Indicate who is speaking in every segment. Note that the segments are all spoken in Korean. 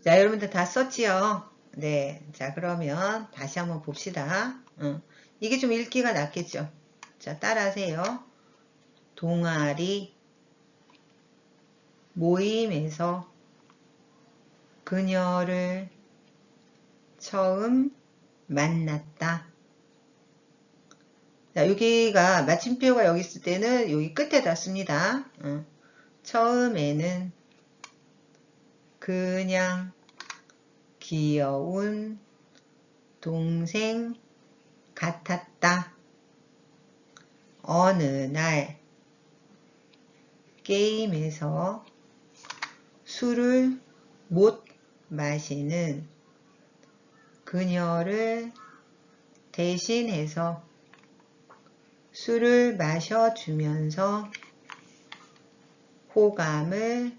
Speaker 1: 자, 여러분들 다 썼지요? 네. 자, 그러면 다시 한번 봅시다. 이게 좀 읽기가 낫겠죠? 자, 따라하세요. 동아리 모임에서 그녀를 처음 만났다. 자, 여기가 마침표가 여기 있을 때는 여기 끝에다 씁니다. 처음에는 그냥 귀여운 동생 같았다. 어느 날 게임에서 술을 못 마시는 그녀를 대신해서 술을 마셔주면서 호감을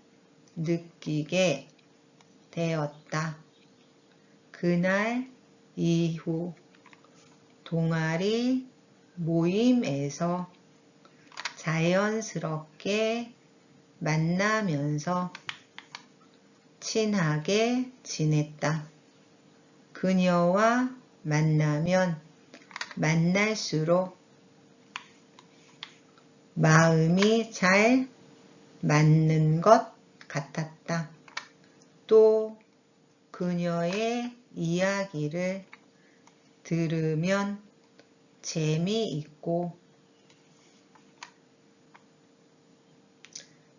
Speaker 1: 느끼게 되었다. 그날 이후 동아리 모임에서 자연스럽게 만나면서 친하게 지냈다. 그녀와 만나면 만날수록 마음이 잘 맞는 것 같았다. 또 그녀의 이야기를 들으면 재미있고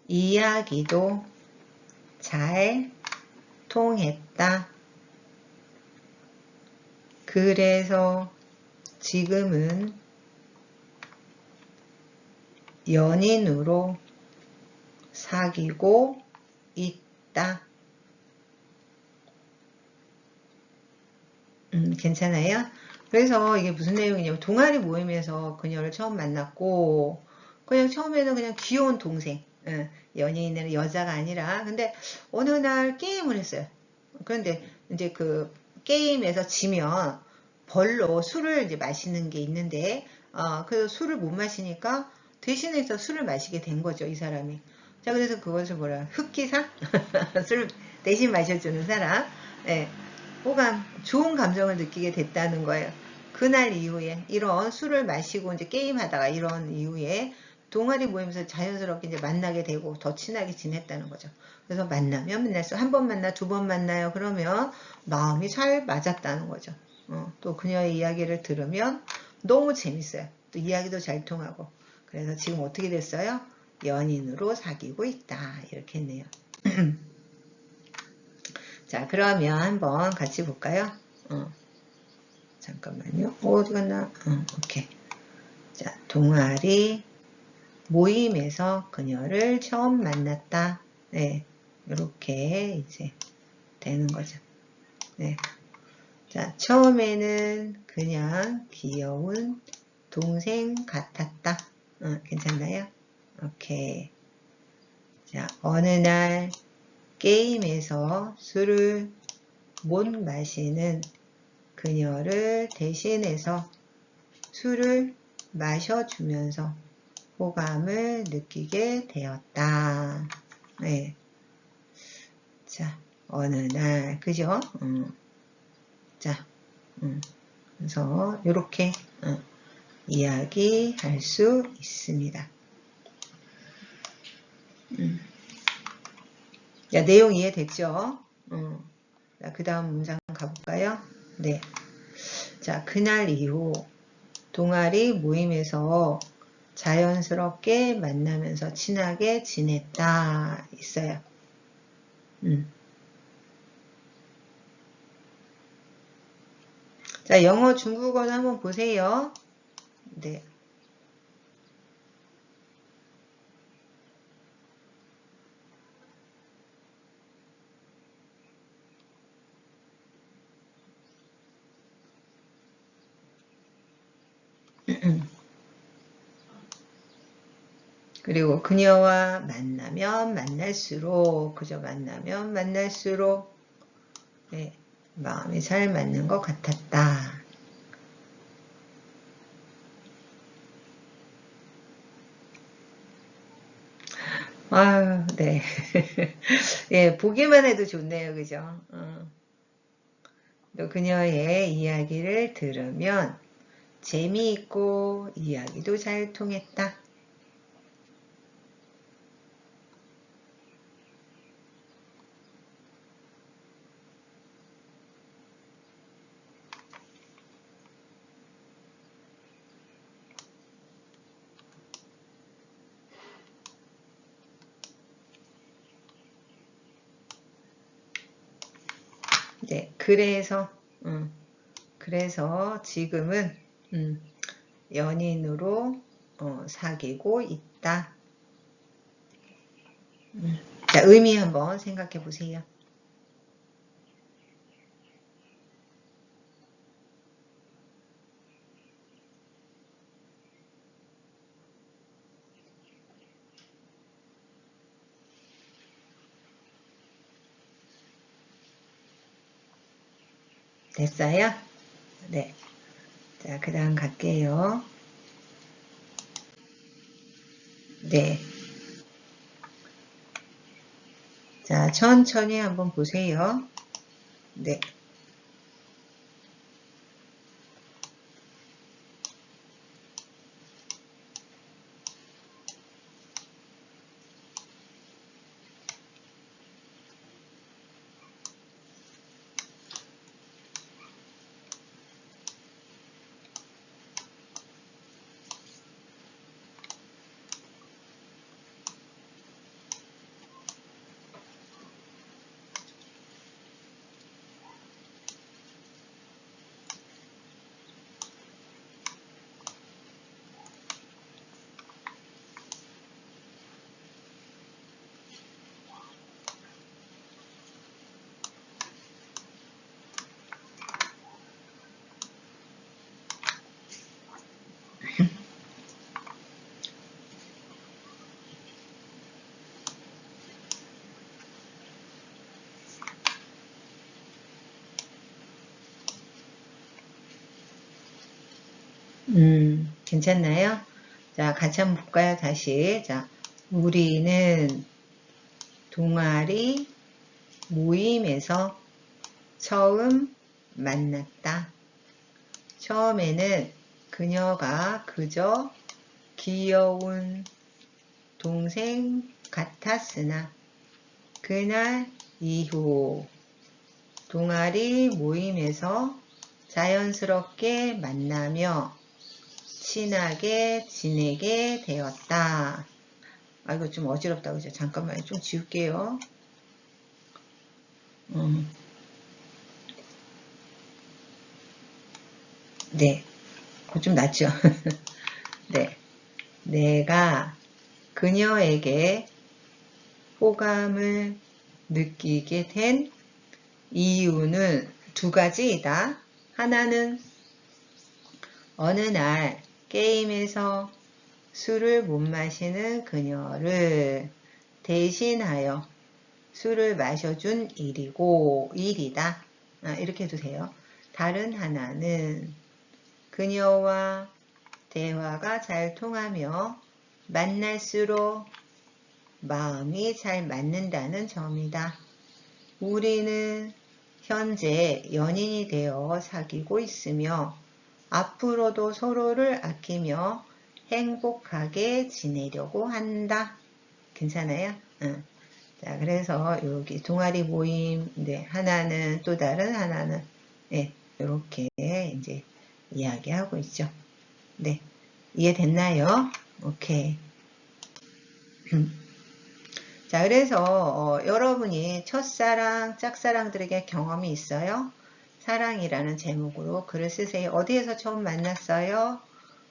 Speaker 1: 이야기도 잘 통했다. 그래서 지금은 연인으로 사귀고 있다. 괜찮아요? 그래서 이게 무슨 내용이냐면 동아리 모임에서 그녀를 처음 만났고 그냥 처음에는 그냥 귀여운 동생 연예인은 여자가 아니라 근데 어느 날 게임을 했어요. 그런데 이제 그 게임에서 지면 벌로 술을 이제 마시는 게 있는데 그래서 술을 못 마시니까 대신해서 술을 마시게 된 거죠, 이 사람이. 자, 그래서 그것을 뭐라 흑기사? 술 대신 마셔주는 사람. 예. 호감, 좋은 감정을 느끼게 됐다는 거예요. 그날 이후에 이런 술을 마시고 이제 게임하다가 이런 이후에 동아리 모임에서 자연스럽게 이제 만나게 되고 더 친하게 지냈다는 거죠. 그래서 만나면 만날수 한 번 만나 두 번 만나요. 그러면 마음이 잘 맞았다는 거죠. 또 그녀의 이야기를 들으면 너무 재밌어요. 또 이야기도 잘 통하고. 그래서 지금 어떻게 됐어요? 연인으로 사귀고 있다. 이렇게 했네요. 자, 그러면 한번 같이 볼까요? 잠깐만요. 어디 갔나? 오케이. 자, 동아리 모임에서 그녀를 처음 만났다. 네, 이렇게 이제 되는 거죠. 네. 자, 처음에는 그냥 귀여운 동생 같았다. 괜찮나요? 오케이. 자, 어느 날 게임에서 술을 못 마시는 그녀를 대신해서 술을 마셔주면서 호감을 느끼게 되었다. 네. 자, 어느 날, 그죠? 자, 그래서 이렇게 이야기할 수 있습니다. 자, 내용 이해됐죠? 자, 그 다음 문장 가볼까요? 네. 자, 그날 이후 동아리 모임에서 자연스럽게 만나면서 친하게 지냈다 있어요. 자, 영어, 중국어는 한번 보세요. 네. 그리고 그녀와 만나면 만날수록, 그저 만나면 만날수록, 네, 마음이 잘 맞는 것 같았다. 아유, 네. 예, 보기만 해도 좋네요. 그죠? 또 그녀의 이야기를 들으면 재미있고 이야기도 잘 통했다. 네, 그래서 지금은 연인으로 사귀고 있다. 자, 의미 한번 생각해 보세요. 됐어요? 네. 자, 그 다음 갈게요. 네. 자, 천천히 한번 보세요. 네. 괜찮나요? 자, 같이 한번 볼까요? 다시. 자, 우리는 동아리 모임에서 처음 만났다. 처음에는 그녀가 그저 귀여운 동생 같았으나 그날 이후 동아리 모임에서 자연스럽게 만나며 친하게 지내게 되었다. 아, 이거 좀 어지럽다. 그죠? 잠깐만요. 좀 지울게요. 네. 좀 낫죠? 네. 내가 그녀에게 호감을 느끼게 된 이유는 두 가지이다. 하나는 어느 날 게임에서 술을 못 마시는 그녀를 대신하여 술을 마셔준 일이다. 이렇게 해도 돼요. 다른 하나는 그녀와 대화가 잘 통하며 만날수록 마음이 잘 맞는다는 점이다. 우리는 현재 연인이 되어 사귀고 있으며 앞으로도 서로를 아끼며 행복하게 지내려고 한다. 괜찮아요? 응. 자, 그래서 여기 동아리 모임, 네, 하나는 또 다른 하나는, 네, 이렇게 이제 이야기하고 있죠. 네, 이해됐나요? 오케이. 자, 그래서 여러분이 첫사랑, 짝사랑들에게 경험이 있어요? 사랑이라는 제목으로 글을 쓰세요. 어디에서 처음 만났어요?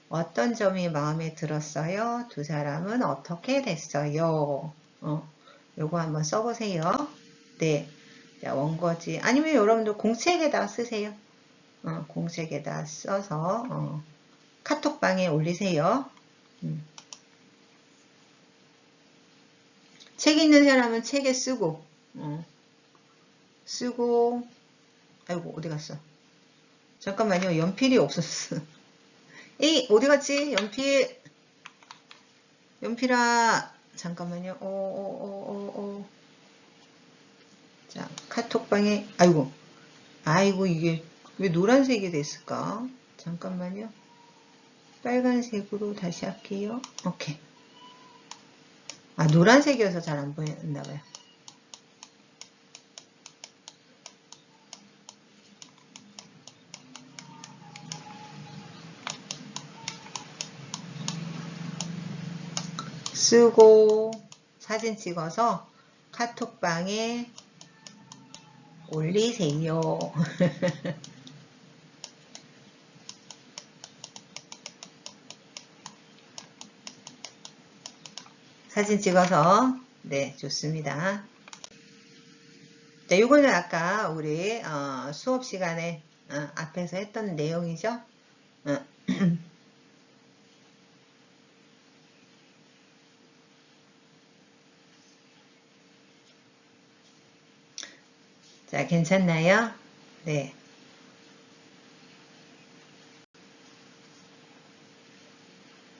Speaker 1: 어떤 점이 마음에 들었어요? 두 사람은 어떻게 됐어요? 요거 한번 써보세요. 네. 자, 원고지. 아니면 여러분들 공책에다 쓰세요. 공책에다 써서, 카톡방에 올리세요. 책 있는 사람은 책에 쓰고, 아이고, 어디 갔어? 잠깐만요. 연필이 없었어. 에이, 어디 갔지? 연필아. 잠깐만요. 자, 카톡방에, 아이고, 이게 왜 노란색이 됐을까? 잠깐만요. 빨간색으로 다시 할게요. 오케이. 아, 노란색이어서 잘 안 보였나봐요. 쓰고 사진 찍어서 카톡방에 올리세요. 사진 찍어서 네, 좋습니다. 자, 요거는 아까 우리 수업 시간에 앞에서 했던 내용이죠. 자, 괜찮나요? 네.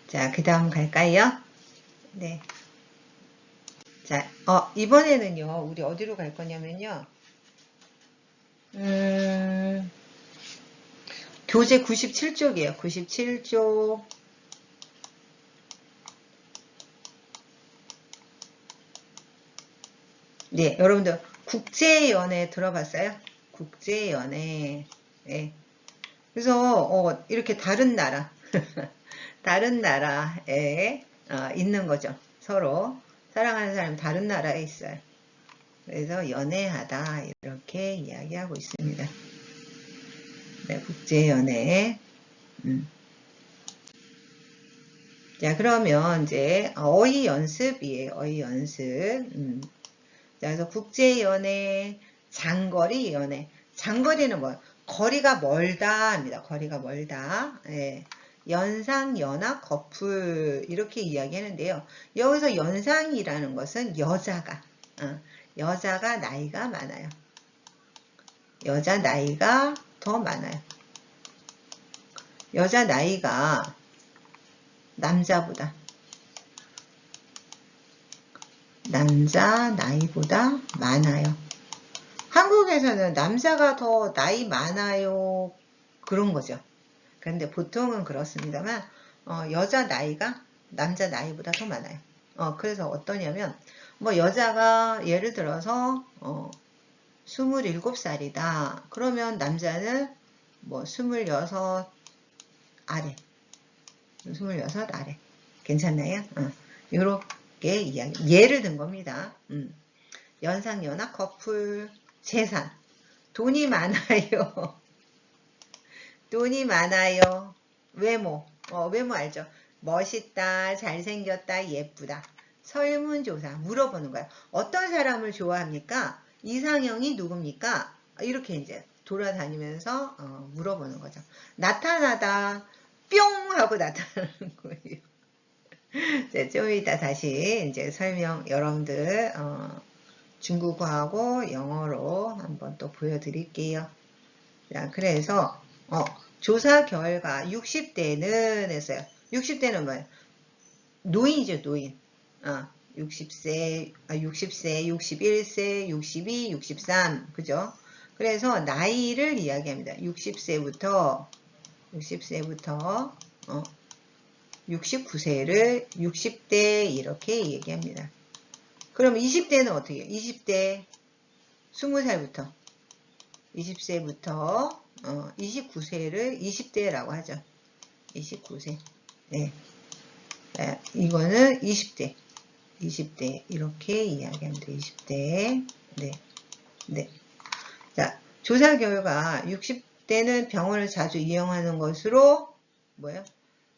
Speaker 1: 자, 그 다음 갈까요? 네. 자, 이번에는요, 우리 어디로 갈 거냐면요. 교재 97쪽이에요. 97쪽. 네, 여러분들 국제연애 들어봤어요? 국제연애. 네. 그래서 이렇게 다른 나라 다른 나라에 있는 거죠. 서로 사랑하는 사람이 다른 나라에 있어요. 그래서 연애하다 이렇게 이야기하고 있습니다. 네, 국제연애. 자, 그러면 이제 어휘 연습이에요. 어휘 연습. 자, 그래서 국제연애, 장거리 연애. 장거리는 뭐예요? 거리가 멀다 합니다. 거리가 멀다. 예. 연상, 연하, 커플 이렇게 이야기하는데요. 여기서 연상이라는 것은 여자가 나이가 많아요. 여자 나이가 더 많아요. 여자 나이가 남자 나이보다 많아요. 한국에서는 남자가 더 나이 많아요. 그런 거죠. 그런데 보통은 그렇습니다만, 여자 나이가 남자 나이보다 더 많아요. 그래서 어떠냐면, 뭐 여자가 예를 들어서, 27살이다. 그러면 남자는 뭐 26 아래. 26 아래. 괜찮나요? 요렇게 이야기. 예를 든 겁니다. 연상, 연하, 커플, 재산. 돈이 많아요. 돈이 많아요. 외모. 외모 알죠? 멋있다, 잘생겼다, 예쁘다. 설문조사. 물어보는 거야. 어떤 사람을 좋아합니까? 이상형이 누굽니까? 이렇게 이제 돌아다니면서 물어보는 거죠. 나타나다, 뿅! 하고 나타나는 거예요. 네, 좀 이따 다시 이제 설명 여러분들 중국어하고 영어로 한번 또 보여드릴게요. 자, 그래서 조사 결과 60대는 했어요. 60대는 뭐예요? 노인이죠, 노인. 60세, 61세, 62, 63, 그죠? 그래서 나이를 이야기합니다. 60세부터 69세를 60대 이렇게 얘기합니다. 그럼 20대는 어떻게 해요? 20대 20살부터 20세부터 29세를 20대라고 하죠. 29세. 네. 자, 이거는 20대 이렇게 이야기합니다. 20대. 네. 네. 자, 조사 결과 60대는 병원을 자주 이용하는 것으로 뭐예요?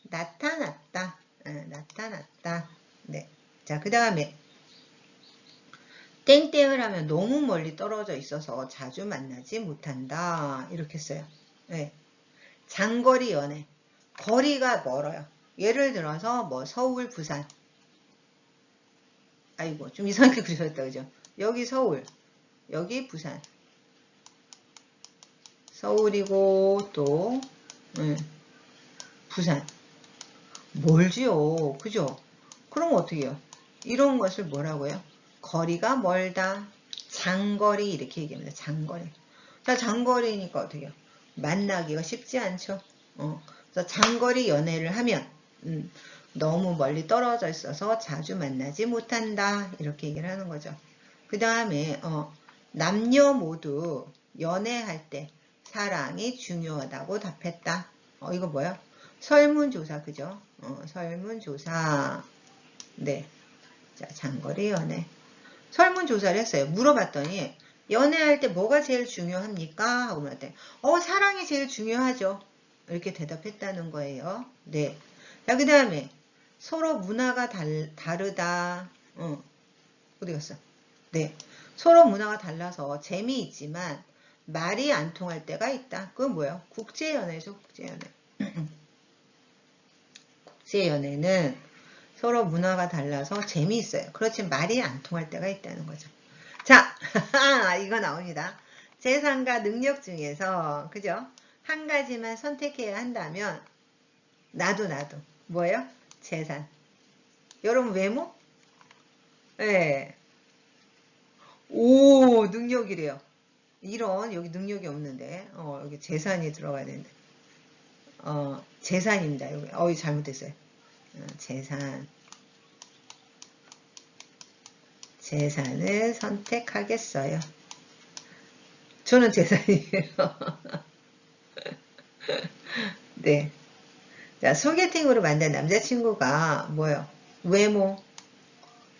Speaker 1: 나타났다. 나타났다. 네. 자, 그 다음에 땡땡을 하면 너무 멀리 떨어져 있어서 자주 만나지 못한다. 이렇게 써요. 네. 장거리 연애. 거리가 멀어요. 예를 들어서 뭐 서울, 부산. 아이고, 좀 이상하게 그리셨다, 그죠? 여기 서울, 여기 부산. 서울이고 또 부산. 멀지요. 그죠? 그럼 어떻게 해요? 이런 것을 뭐라고요? 거리가 멀다. 장거리 이렇게 얘기합니다. 장거리. 자, 장거리니까 어떻게 해요? 만나기가 쉽지 않죠. 그래서 장거리 연애를 하면 너무 멀리 떨어져 있어서 자주 만나지 못한다. 이렇게 얘기를 하는 거죠. 그 다음에 남녀 모두 연애할 때 사랑이 중요하다고 답했다. 이거 뭐야? 설문조사, 그죠? 설문조사. 네. 자, 장거리 연애. 설문조사를 했어요. 물어봤더니, 연애할 때 뭐가 제일 중요합니까? 하고 물었더니, 사랑이 제일 중요하죠. 이렇게 대답했다는 거예요. 네. 자, 그 다음에, 서로 문화가 다르다. 어디 갔어? 네. 서로 문화가 달라서 재미있지만, 말이 안 통할 때가 있다. 그건 뭐예요? 국제연애죠, 국제연애. 국제연애는 서로 문화가 달라서 재미있어요. 그렇지만 말이 안 통할 때가 있다는 거죠. 자, 이거 나옵니다. 재산과 능력 중에서, 그죠? 한 가지만 선택해야 한다면, 나도. 뭐예요? 재산. 여러분, 외모? 네. 오, 능력이래요. 이런, 여기 능력이 없는데, 여기 재산이 들어가야 되는데. 재산입니다. 여기, 잘못됐어요. 재산을 선택하겠어요. 저는 재산이에요. 네. 자, 소개팅으로 만난 남자친구가 뭐요?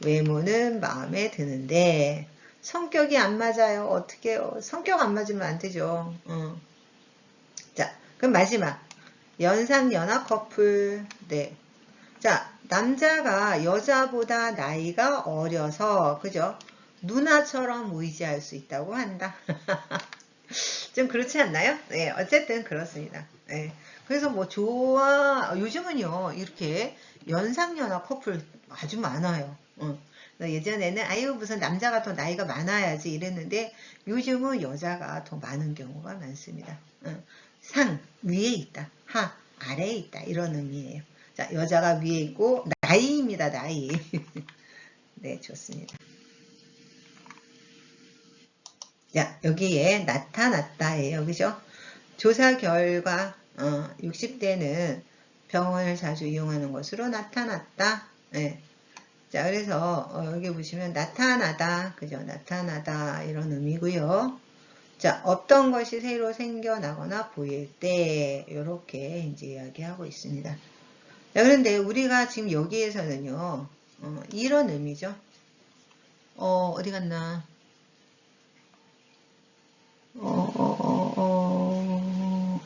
Speaker 1: 외모는 마음에 드는데 성격이 안 맞아요. 어떻게 해요? 성격 안 맞으면 안 되죠. 자, 그럼 마지막. 연상연하 커플. 네. 자, 남자가 여자보다 나이가 어려서, 그죠? 누나처럼 의지할 수 있다고 한다. 좀 그렇지 않나요? 네, 어쨌든 그렇습니다. 네. 그래서 뭐 요즘은요, 이렇게 연상연하 커플 아주 많아요. 예전에는 아유 무슨 남자가 더 나이가 많아야지 이랬는데 요즘은 여자가 더 많은 경우가 많습니다. 상 위에 있다, 하 아래에 있다 이런 의미예요. 자, 여자가 위에 있고 나이입니다. 나이. 네, 좋습니다. 자, 여기에 나타났다예요. 그죠? 조사 결과 60대는 병원을 자주 이용하는 것으로 나타났다. 네. 자, 그래서 여기 보시면 나타나다, 그죠? 나타나다 이런 의미고요. 자, 어떤 것이 새로 생겨나거나 보일 때 이렇게 이제 이야기하고 있습니다. 자, 그런데 우리가 지금 여기에서는요, 이런 의미죠. 어디 갔나?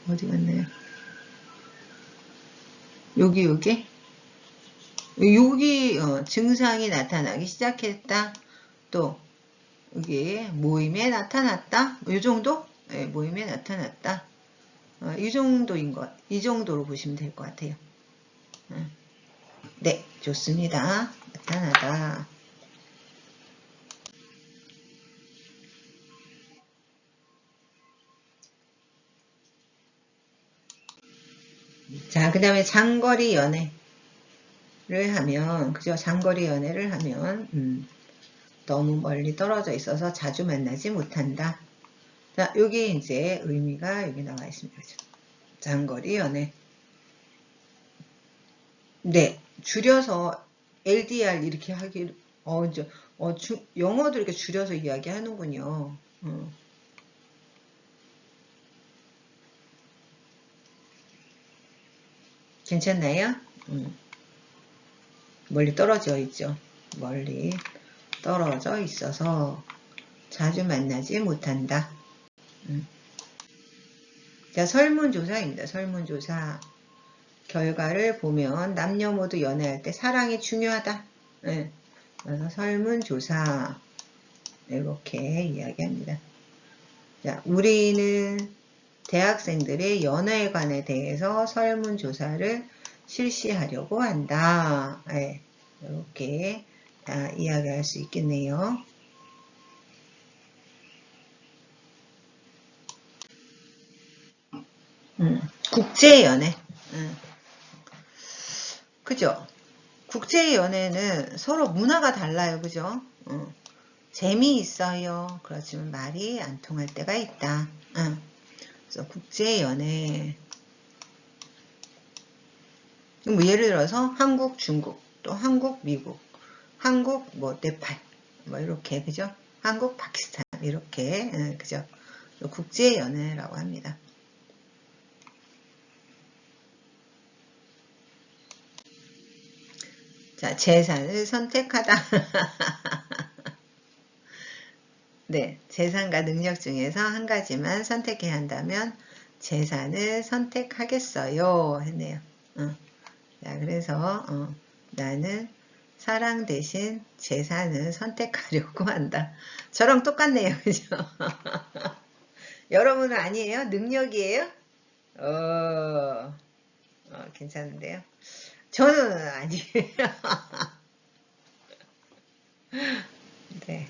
Speaker 1: 어디 갔나요? 여기 증상이 나타나기 시작했다. 또 여기 모임에 나타났다. 이 정도? 네, 모임에 나타났다. 이 정도로 보시면 될 것 같아요. 네, 좋습니다. 나타나다. 자, 그 다음에 장거리 연애를 하면, 그죠? 장거리 연애를 하면, 너무 멀리 떨어져 있어서 자주 만나지 못한다. 자, 여기 이제 의미가 여기 나와 있습니다. 장거리 연애. 네, 줄여서 LDR 이렇게 하기를, 영어도 이렇게 줄여서 이야기하는군요. 괜찮나요? 멀리 떨어져 있죠. 멀리 떨어져 있어서 자주 만나지 못한다. 자, 설문조사입니다. 설문조사. 결과를 보면 남녀 모두 연애할 때 사랑이 중요하다. 네. 그래서 설문조사 이렇게 이야기합니다. 자, 우리는 대학생들의 연애관에 대해서 설문조사를 실시하려고 한다. 네. 이렇게 이야기할 수 있겠네요. 국제연애. 그죠? 국제 연애는 서로 문화가 달라요. 그죠? 재미있어요. 그렇지만 말이 안 통할 때가 있다. 그래서 국제 연애. 뭐 예를 들어서 한국, 중국, 또 한국, 미국, 한국, 뭐 네팔, 뭐 이렇게 그죠? 한국, 파키스탄 이렇게 그죠? 국제 연애라고 합니다. 자, 재산을 선택하다. 네, 재산과 능력 중에서 한 가지만 선택해야 한다면 재산을 선택하겠어요. 했네요. 자, 그래서 나는 사랑 대신 재산을 선택하려고 한다. 저랑 똑같네요. 그죠? 여러분은 아니에요? 능력이에요? 괜찮은데요? 저는 아니에요. 네.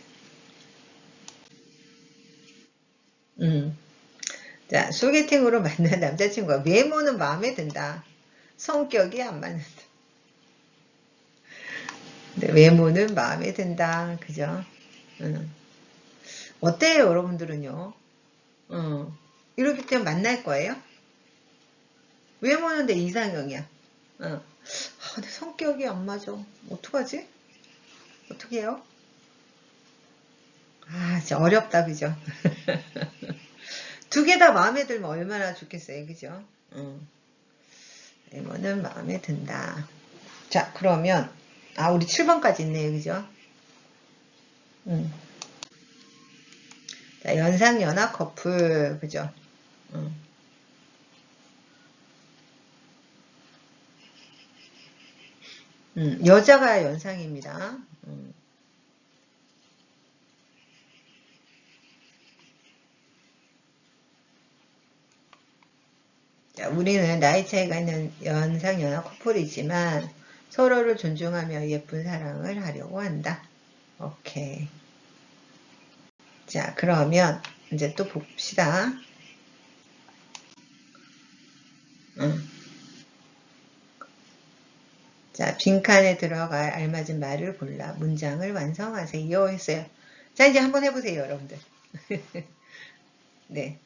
Speaker 1: 자, 소개팅으로 만난 남자친구가 외모는 마음에 든다. 성격이 안 맞는다. 네, 외모는 마음에 든다. 그죠? 어때요, 여러분들은요? 이렇게 그냥 만날 거예요? 외모는 내 이상형이야. 근데 성격이 안 맞아. 어떡하지? 어떻게 해요? 진짜 어렵다, 그죠? 두 개 다 마음에 들면 얼마나 좋겠어요, 그죠? 외모는 마음에 든다. 자, 그러면, 우리 7번까지 있네요, 그죠? 자, 연상연하 커플, 그죠? 여자가 연상입니다. 자, 우리는 나이 차이가 있는 연상연하 커플이지만 서로를 존중하며 예쁜 사랑을 하려고 한다. 오케이. 자, 그러면 이제 또 봅시다. 자, 빈칸에 들어갈 알맞은 말을 골라 문장을 완성하세요 했어요. 자, 이제 한번 해보세요, 여러분들. 네.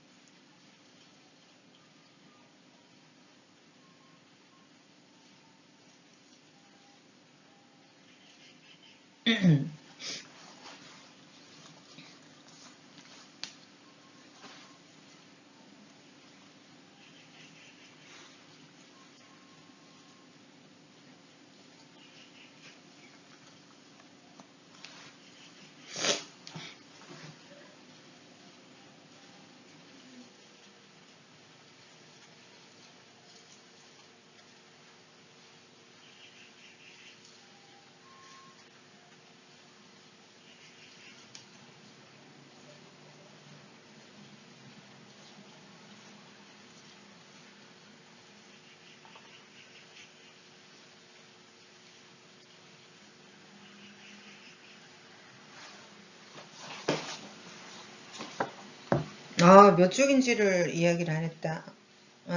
Speaker 1: 몇 쪽인지를 이야기를 안 했다.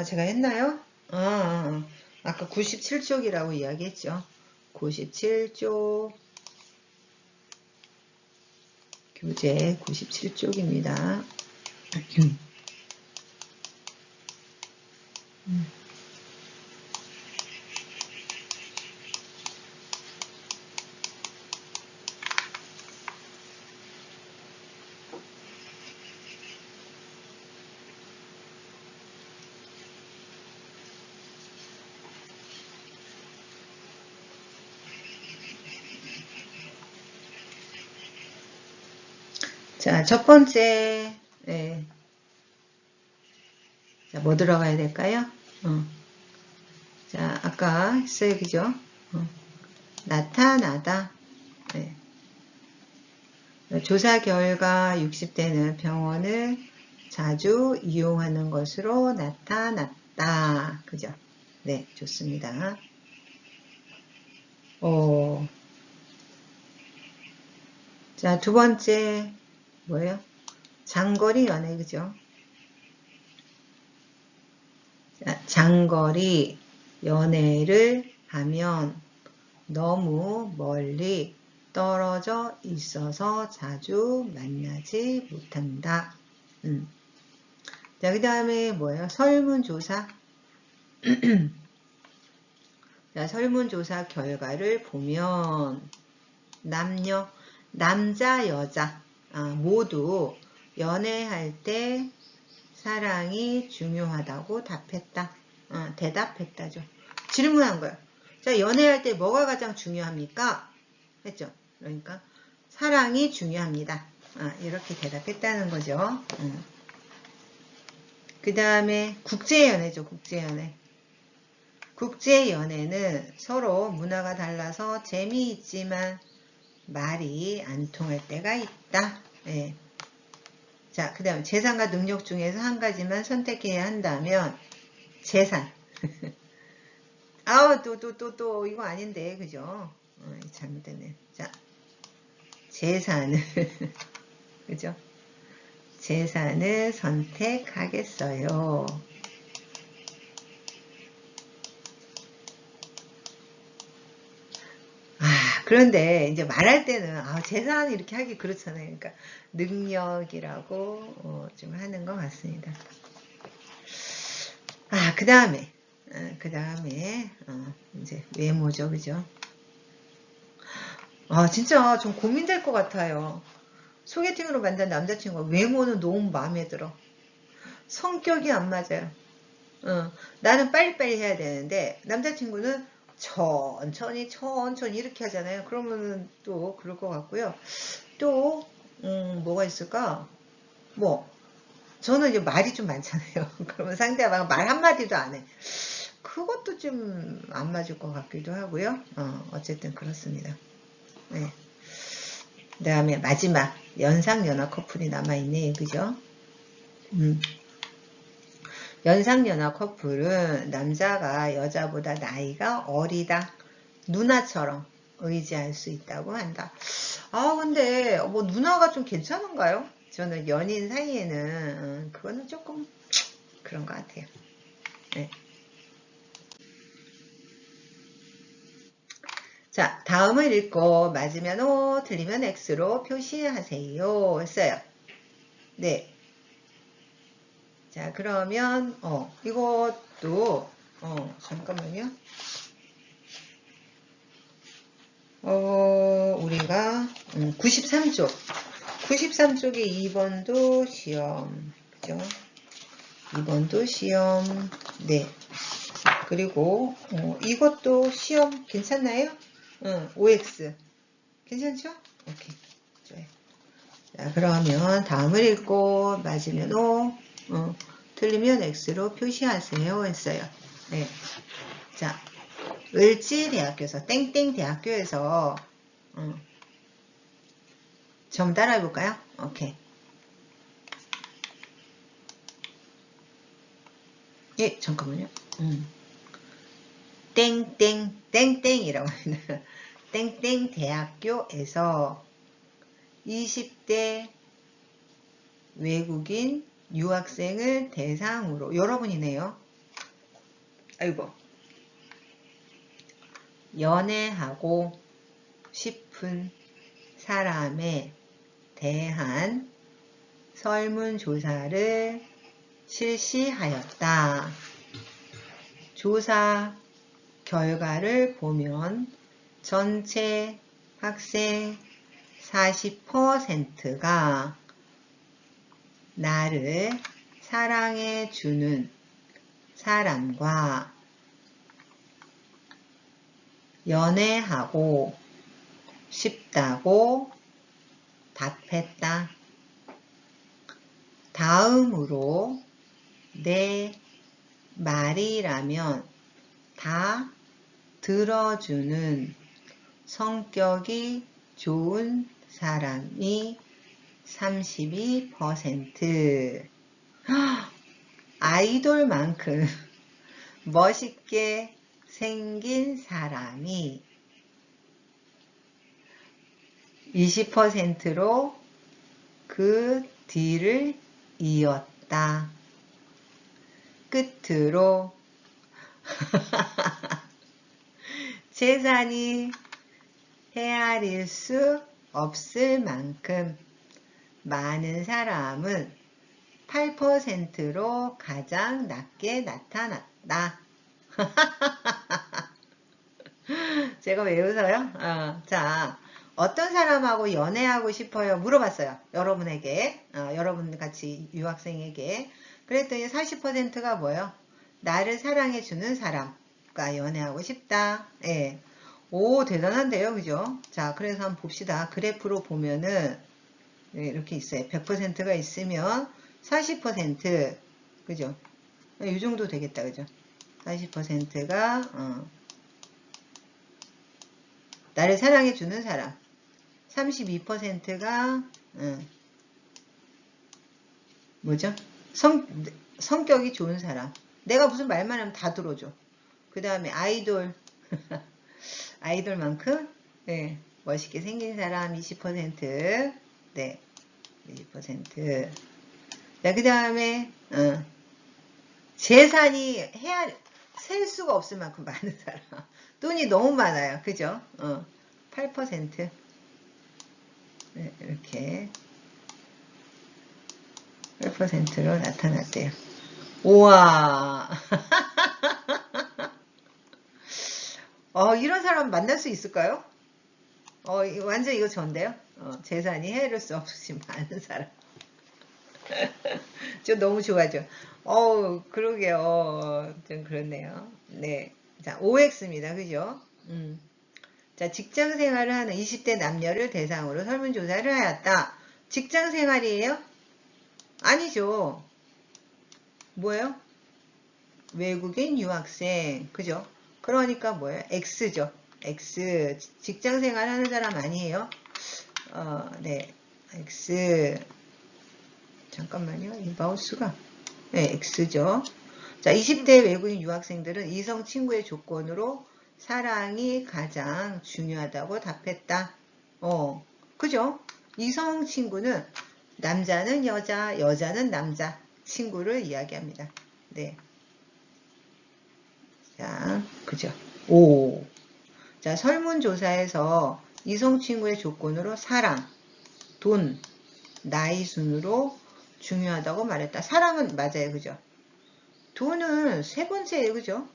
Speaker 1: 제가 했나요? 아까 97쪽이라고 이야기했죠. 97쪽. 교재 97쪽입니다. 자, 첫 번째, 네. 자, 뭐 들어가야 될까요? 자, 아까 했어요, 그죠? 나타나다. 네. 조사 결과 60대는 병원을 자주 이용하는 것으로 나타났다. 그죠? 네, 좋습니다. 자, 두 번째, 뭐예요? 장거리 연애, 그죠? 자, 장거리 연애를 하면 너무 멀리 떨어져 있어서 자주 만나지 못한다. 자, 그 다음에 뭐예요? 설문조사. 자, 설문조사 결과를 보면 남자, 여자 모두 연애할 때 사랑이 중요하다고 답했다. 대답했다죠. 질문한 거예요. 자, 연애할 때 뭐가 가장 중요합니까? 했죠. 그러니까 사랑이 중요합니다. 이렇게 대답했다는 거죠. 그 다음에 국제연애죠. 국제연애. 국제연애는 서로 문화가 달라서 재미있지만 말이 안 통할 때가 있다. 예. 자, 그 다음 재산과 능력 중에서 한 가지만 선택해야 한다면 재산. 또 이거 아닌데, 그죠? 잘못됐네. 자, 재산을 그죠? 재산을 선택하겠어요. 그런데 이제 말할 때는 재산 이렇게 하기 그렇잖아요. 그러니까 능력이라고 좀 하는 것 같습니다. 그 다음에 이제 외모죠, 그죠? 진짜 좀 고민될 것 같아요. 소개팅으로 만난 남자친구가 외모는 너무 마음에 들어. 성격이 안 맞아요. 나는 빨리빨리 해야 되는데 남자친구는 천천히 이렇게 하잖아요. 그러면은 또 그럴 것 같고요. 또 뭐가 있을까? 저는 이제 말이 좀 많잖아요. 그러면 상대방 말 한마디도 안 해. 그것도 좀 안 맞을 것 같기도 하고요. 어쨌든 그렇습니다. 네. 그 다음에 마지막 연상연하 커플이 남아있네, 그죠? 연상연하 커플은 남자가 여자보다 나이가 어리다, 누나처럼 의지할 수 있다고 한다. 근데 누나가 좀 괜찮은가요? 저는 연인 사이에는 그거는 조금 그런 것 같아요. 네. 자, 다음을 읽고 맞으면 O, 틀리면 X로 표시하세요. 했어요. 네. 자, 그러면 이것도 잠깐만요. 우리가 93쪽 93쪽에 2번도 시험, 그죠? 2번도 시험. 네. 그리고 이것도 시험 괜찮나요? OX 괜찮죠? 오케이. 좋아요. 자, 그러면 다음을 읽고 맞으면 O, 틀리면 X로 표시하세요 했어요. 네. 자, 을지대학교에서 땡땡대학교에서 좀 따라해 볼까요? 오케이. 예, 잠깐만요. 땡땡이라고 합니다. 땡땡대학교에서 20대 외국인 유학생을 대상으로, 여러분이네요. 아이고. 연애하고 싶은 사람에 대한 설문조사를 실시하였다. 조사 결과를 보면 전체 학생 40%가 나를 사랑해 주는 사람과 연애하고 싶다고 답했다. 다음으로 내 말이라면 다 들어주는 성격이 좋은 사람이 32%. 아이돌만큼 멋있게 생긴 사람이 20%로 그 뒤를 이었다. 끝으로 재산이 헤아릴 수 없을 만큼 많은 사람은 8%로 가장 낮게 나타났다. 제가 왜 웃어요? 자, 어떤 사람하고 연애하고 싶어요? 물어봤어요. 여러분에게. 여러분 같이 유학생에게. 그랬더니 40%가 뭐예요? 나를 사랑해주는 사람과 연애하고 싶다. 예. 오, 대단한데요. 그죠? 자, 그래서 한번 봅시다. 그래프로 보면은, 이렇게 있어요. 100%가 있으면 40%, 그죠? 이 정도 되겠다. 그죠? 40%가, 나를 사랑해주는 사람. 32%가, 뭐죠? 성격이 좋은 사람. 내가 무슨 말만 하면 다 들어줘. 그 다음에 아이돌. 아이돌만큼, 네, 멋있게 생긴 사람 20%. 네, 20%. 자, 그 다음에, 재산이 셀 수가 없을 만큼 많은 사람. 돈이 너무 많아요. 그죠? 8%. 네, 이렇게. 8%로 나타났대요. 우와. 이런 사람 만날 수 있을까요? 완전 이거 전데요? 재산이 헤아릴 수 없이 많은 사람. 저 너무 좋아하죠. 그러게요. 좀 그렇네요. 네. 자, OX입니다. 그죠? 자, 직장 생활을 하는 20대 남녀를 대상으로 설문조사를 하였다. 직장 생활이에요? 아니죠. 뭐예요? 외국인 유학생. 그죠? 그러니까 뭐예요? X죠. X. 직장 생활 하는 사람 아니에요? 네. X. 잠깐만요. 이 마우스가. 네, X죠. 자, 20대 외국인 유학생들은 이성 친구의 조건으로 사랑이 가장 중요하다고 답했다. 그죠? 이성 친구는 남자는 여자, 여자는 남자 친구를 이야기합니다. 네. 자, 그죠? 오. 자, 설문조사에서 이성 친구의 조건으로 사랑, 돈, 나이 순으로 중요하다고 말했다. 사랑은 맞아요. 그죠? 돈은 세 번째예요. 그죠?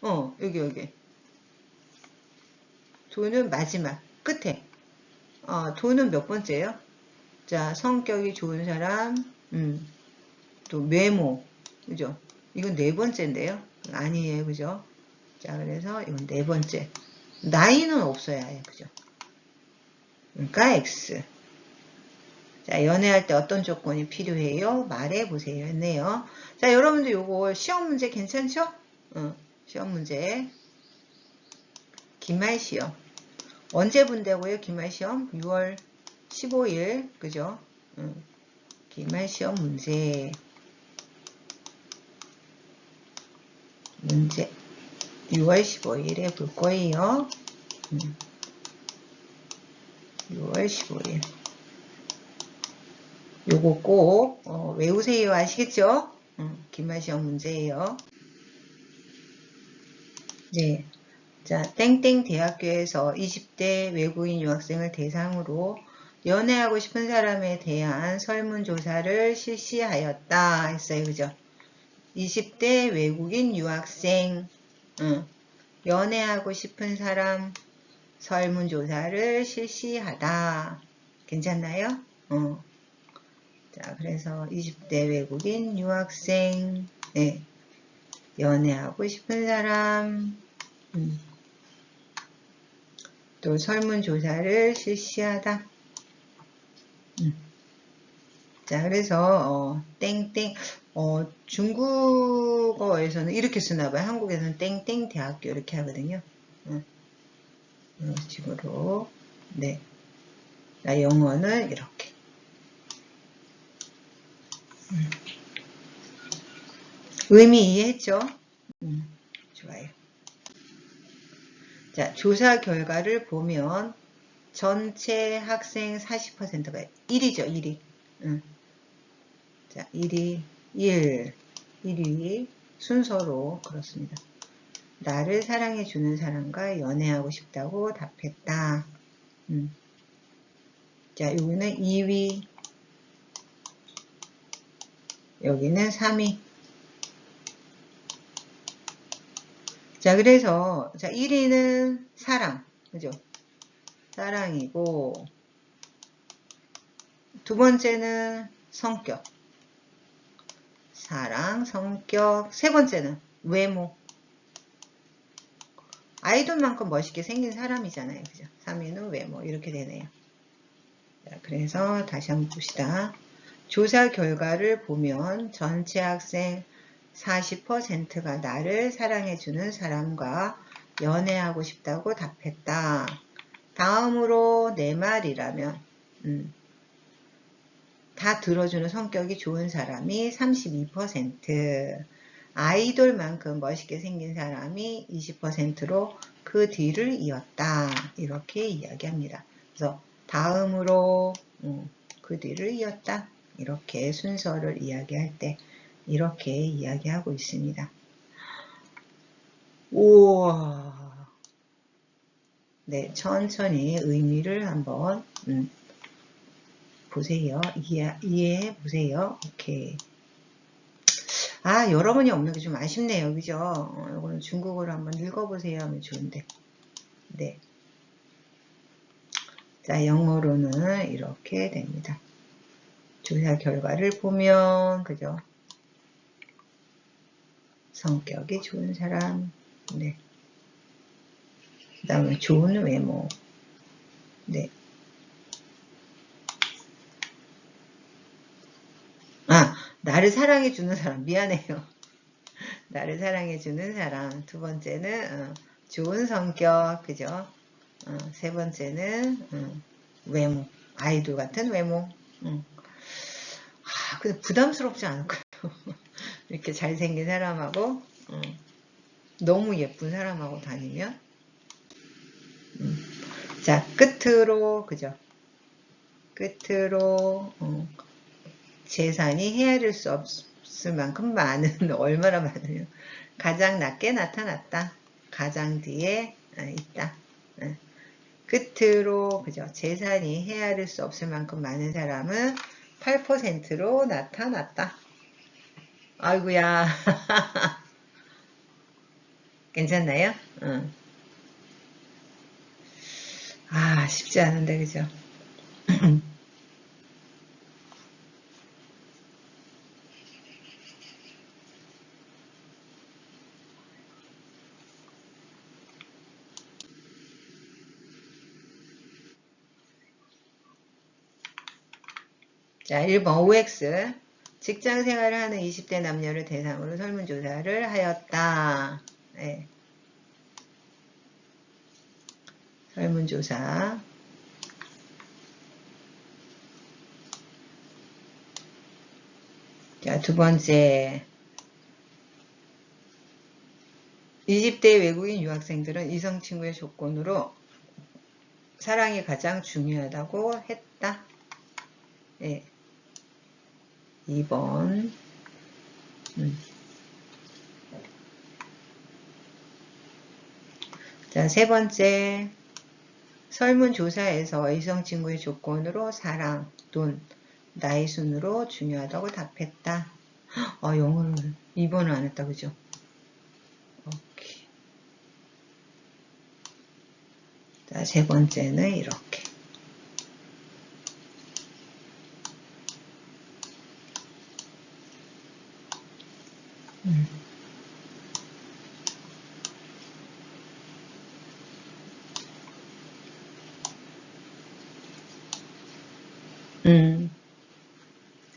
Speaker 1: 여기. 돈은 마지막, 끝에. 돈은 몇 번째예요? 자, 성격이 좋은 사람, 또 외모, 그죠? 이건 네 번째인데요? 아니에요. 그죠? 자, 그래서 이건 네 번째. 나이는 없어야 해요. 그죠? 그러니까 X. 자, 연애할 때 어떤 조건이 필요해요? 말해보세요. 했네요. 자, 여러분들 요거 시험 문제 괜찮죠? 시험 문제. 기말 시험. 언제 본다고요? 기말 시험? 6월 15일. 그죠? 기말 시험 문제. 문제. 6월 15일에 볼 거예요. 6월 15일. 요거 꼭 외우세요. 아시겠죠? 기말 시험 문제예요. 네. 자, 땡땡 대학교에서 20대 외국인 유학생을 대상으로 연애하고 싶은 사람에 대한 설문조사를 실시하였다 했어요. 그죠? 20대 외국인 유학생, 연애하고 싶은 사람 설문조사를 실시하다. 괜찮나요? 자, 그래서 20대 외국인 유학생, 네. 연애하고 싶은 사람, 또 설문조사를 실시하다. 자, 그래서 땡땡 중국어에서는 이렇게 쓰나봐요. 한국에서는 땡땡 대학교 이렇게 하거든요. 이런 식으로. 네. 자, 영어는 이렇게. 의미 이해했죠? 좋아요. 자, 조사 결과를 보면 전체 학생 40%가 1위죠, 1위. 자, 1위, 1위 순서로 그렇습니다. 나를 사랑해주는 사람과 연애하고 싶다고 답했다. 자, 여기는 2위, 여기는 3위. 자, 그래서, 자, 1위는 사랑, 그죠? 사랑이고, 두 번째는 성격. 사랑, 성격. 세 번째는 외모. 아이돌만큼 멋있게 생긴 사람이잖아요. 그죠? 3위는 외모. 이렇게 되네요. 자, 그래서 다시 한번 봅시다. 조사 결과를 보면 전체 학생 40%가 나를 사랑해주는 사람과 연애하고 싶다고 답했다. 다음으로 내 말이라면 다 들어주는 성격이 좋은 사람이 32%, 아이돌만큼 멋있게 생긴 사람이 20%로 그 뒤를 이었다. 이렇게 이야기합니다. 그래서 다음으로 그 뒤를 이었다. 이렇게 순서를 이야기할 때 이렇게 이야기하고 있습니다. 우와. 네, 천천히 의미를 한번 보세요. 이해해 보세요. 오케이. 아, 여러분이 없는 게 좀 아쉽네요. 그죠? 이거는 중국어로 한번 읽어보세요 하면 좋은데. 네. 자, 영어로는 이렇게 됩니다. 조사 결과를 보면, 그죠? 성격이 좋은 사람, 네. 그 다음에 좋은 외모, 네. 아, 나를 사랑해주는 사람, 미안해요. 나를 사랑해주는 사람. 두 번째는, 좋은 성격, 그죠? 세 번째는, 외모. 아이돌 같은 외모. 근데 부담스럽지 않을까요? 이렇게 잘생긴 사람하고, 너무 예쁜 사람하고 다니면. 자, 끝으로, 그죠? 끝으로, 재산이 헤아릴 수 없을 만큼 많은, 얼마나 많으요? 가장 낮게 나타났다. 가장 뒤에 있다. 끝으로, 그죠? 재산이 헤아릴 수 없을 만큼 많은 사람은 8%로 나타났다. 아이고야. 괜찮나요? 아, 쉽지 않은데, 그죠? 자, 1번 OX. 직장 생활을 하는 20대 남녀를 대상으로 설문조사를 하였다. 네. 설문조사. 자, 두 번째. 20대 외국인 유학생들은 이성 친구의 조건으로 사랑이 가장 중요하다고 했다. 네. 2번. 자, 세 번째. 설문조사에서 이성 친구의 조건으로 사랑, 돈, 나이 순으로 중요하다고 답했다. 영어를 2번을 안 했다, 그죠? 오케이. 자, 세 번째는 이렇게.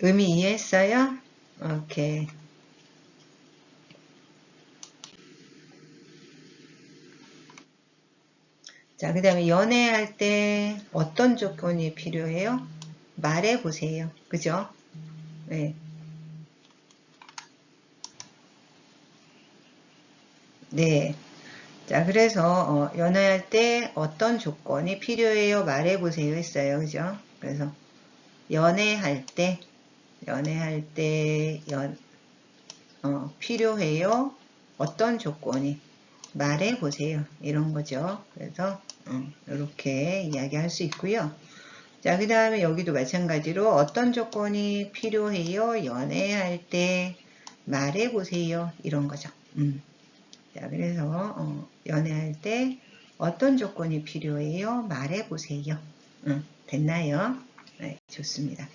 Speaker 1: 의미 이해했어요? 오케이. 자, 그 다음에 연애할 때 어떤 조건이 필요해요? 말해보세요. 그죠? 네. 네. 자, 그래서 연애할 때 어떤 조건이 필요해요? 말해보세요 했어요. 그죠? 그래서 연애할 때 필요해요? 어떤 조건이? 말해 보세요. 이런 거죠. 그래서 이렇게 이야기할 수 있고요. 자, 그 다음에 여기도 마찬가지로 어떤 조건이 필요해요? 연애할 때 말해 보세요. 이런 거죠. 자, 그래서 연애할 때 어떤 조건이 필요해요? 말해 보세요. 됐나요? 네, 좋습니다.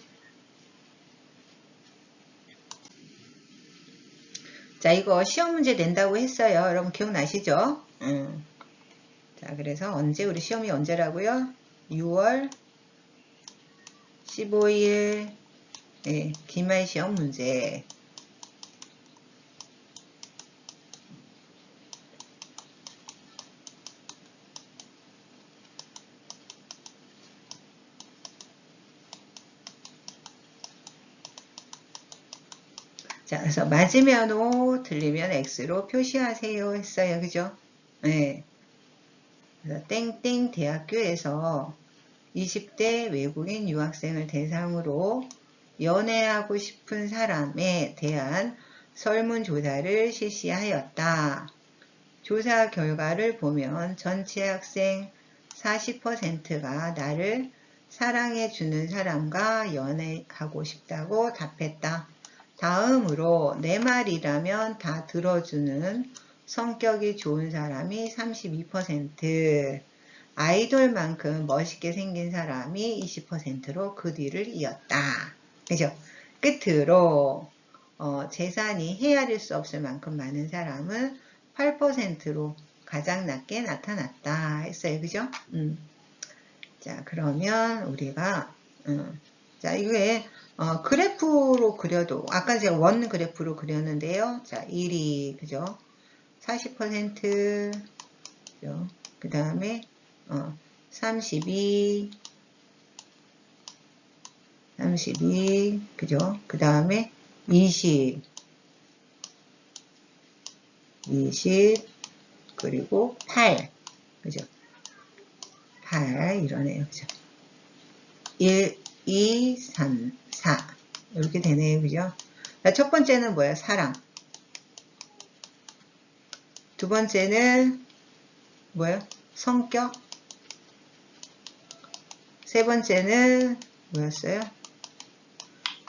Speaker 1: 자, 이거 시험 문제 낸다고 했어요. 여러분 기억나시죠? 자, 그래서 언제 우리 시험이 언제라고요? 6월 15일 네, 기말 시험 문제. 자, 그래서 맞으면 O, 틀리면 X로 표시하세요 했어요. 그죠? 네. 그래서 땡땡 대학교에서 20대 외국인 유학생을 대상으로 연애하고 싶은 사람에 대한 설문조사를 실시하였다. 조사 결과를 보면 전체 학생 40%가 나를 사랑해주는 사람과 연애하고 싶다고 답했다. 다음으로 내 말이라면 다 들어주는 성격이 좋은 사람이 32%, 아이돌만큼 멋있게 생긴 사람이 20%로 그 뒤를 이었다. 그죠? 끝으로 재산이 헤아릴 수 없을 만큼 많은 사람은 8%로 가장 낮게 나타났다 했어요. 그죠? 자, 그러면 우리가 자, 이게 그래프로 그려도 아까 제가 원 그래프로 그렸는데요. 자, 1이 그죠? 40% 그죠? 그 다음에 32 그죠? 그 다음에 20 그리고 8 그죠? 8 이러네요. 그죠? 1 2 3 4 이렇게 되네요. 그죠? 첫 번째는 뭐예요? 사랑. 두 번째는 뭐예요? 성격. 세 번째는 뭐였어요?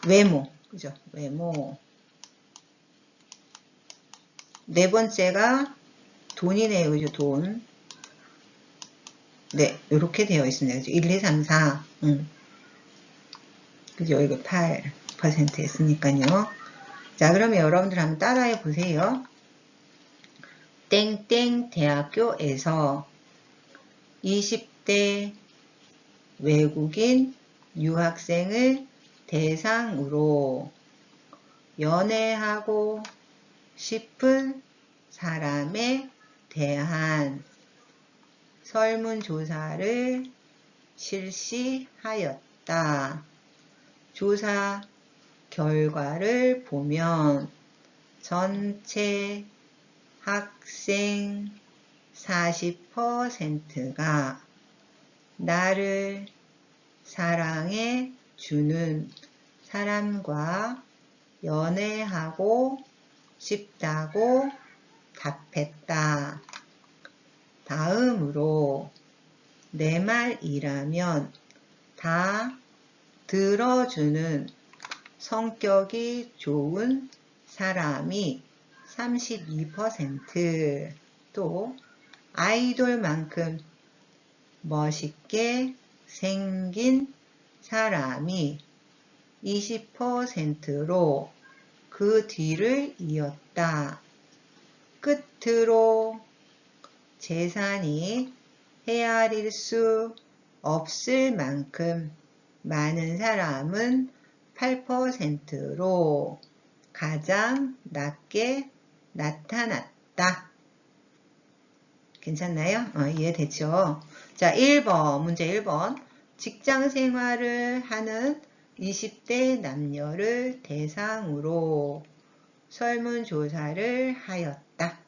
Speaker 1: 외모. 그죠? 외모. 네 번째가 돈이네요. 그죠? 돈. 네, 이렇게 되어 있습니다. 그죠? 1, 2, 3, 4. 그죠? 이거 8% 했으니까요. 자, 그러면 여러분들 한번 따라해 보세요. 땡땡 대학교에서 20대 외국인 유학생을 대상으로 연애하고 싶은 사람에 대한 설문조사를 실시하였다. 조사 결과를 보면 전체 학생 40%가 나를 사랑해 주는 사람과 연애하고 싶다고 답했다. 다음으로 내 말이라면 다 들어주는 성격이 좋은 사람이 32%, 또 아이돌만큼 멋있게 생긴 사람이 20%로 그 뒤를 이었다. 끝으로 재산이 헤아릴 수 없을 만큼 많은 사람은 8%로 가장 낮게 나타났다. 괜찮나요? 이해됐죠? 자, 1번, 문제 1번. 직장 생활을 하는 20대 남녀를 대상으로 설문조사를 하였다.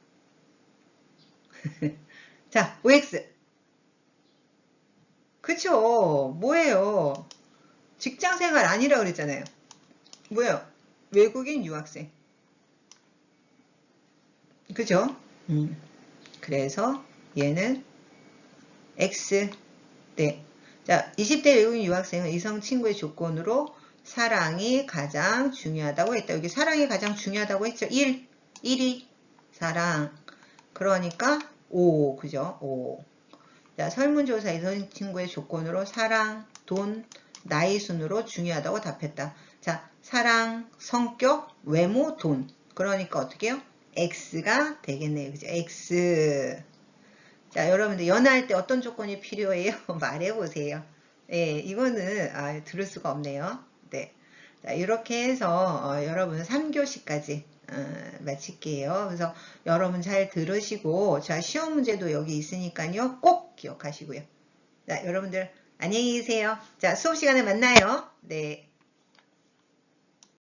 Speaker 1: 자, OX. 그쵸? 뭐예요? 직장 생활 아니라 그랬잖아요. 뭐예요? 외국인 유학생. 그죠? 그래서 얘는 X. 네. 자, 20대 외국인 유학생은 이성 친구의 조건으로 사랑이 가장 중요하다고 했다. 여기 사랑이 가장 중요하다고 했죠. 1이 사랑. 그러니까 5, 그죠? 5. 자, 설문조사 이성 친구의 조건으로 사랑, 돈, 나이 순으로 중요하다고 답했다. 자, 사랑, 성격, 외모, 돈. 그러니까 어떻게 해요? X가 되겠네요. 그죠? X. 자, 여러분들 연애할 때 어떤 조건이 필요해요? 말해보세요. 예, 이거는 들을 수가 없네요. 네. 자, 이렇게 해서 여러분 3교시까지 마칠게요. 그래서 여러분 잘 들으시고 자, 시험 문제도 여기 있으니까요. 꼭 기억하시고요. 자, 여러분들 안녕히 계세요. 자, 수업 시간에 만나요. 네.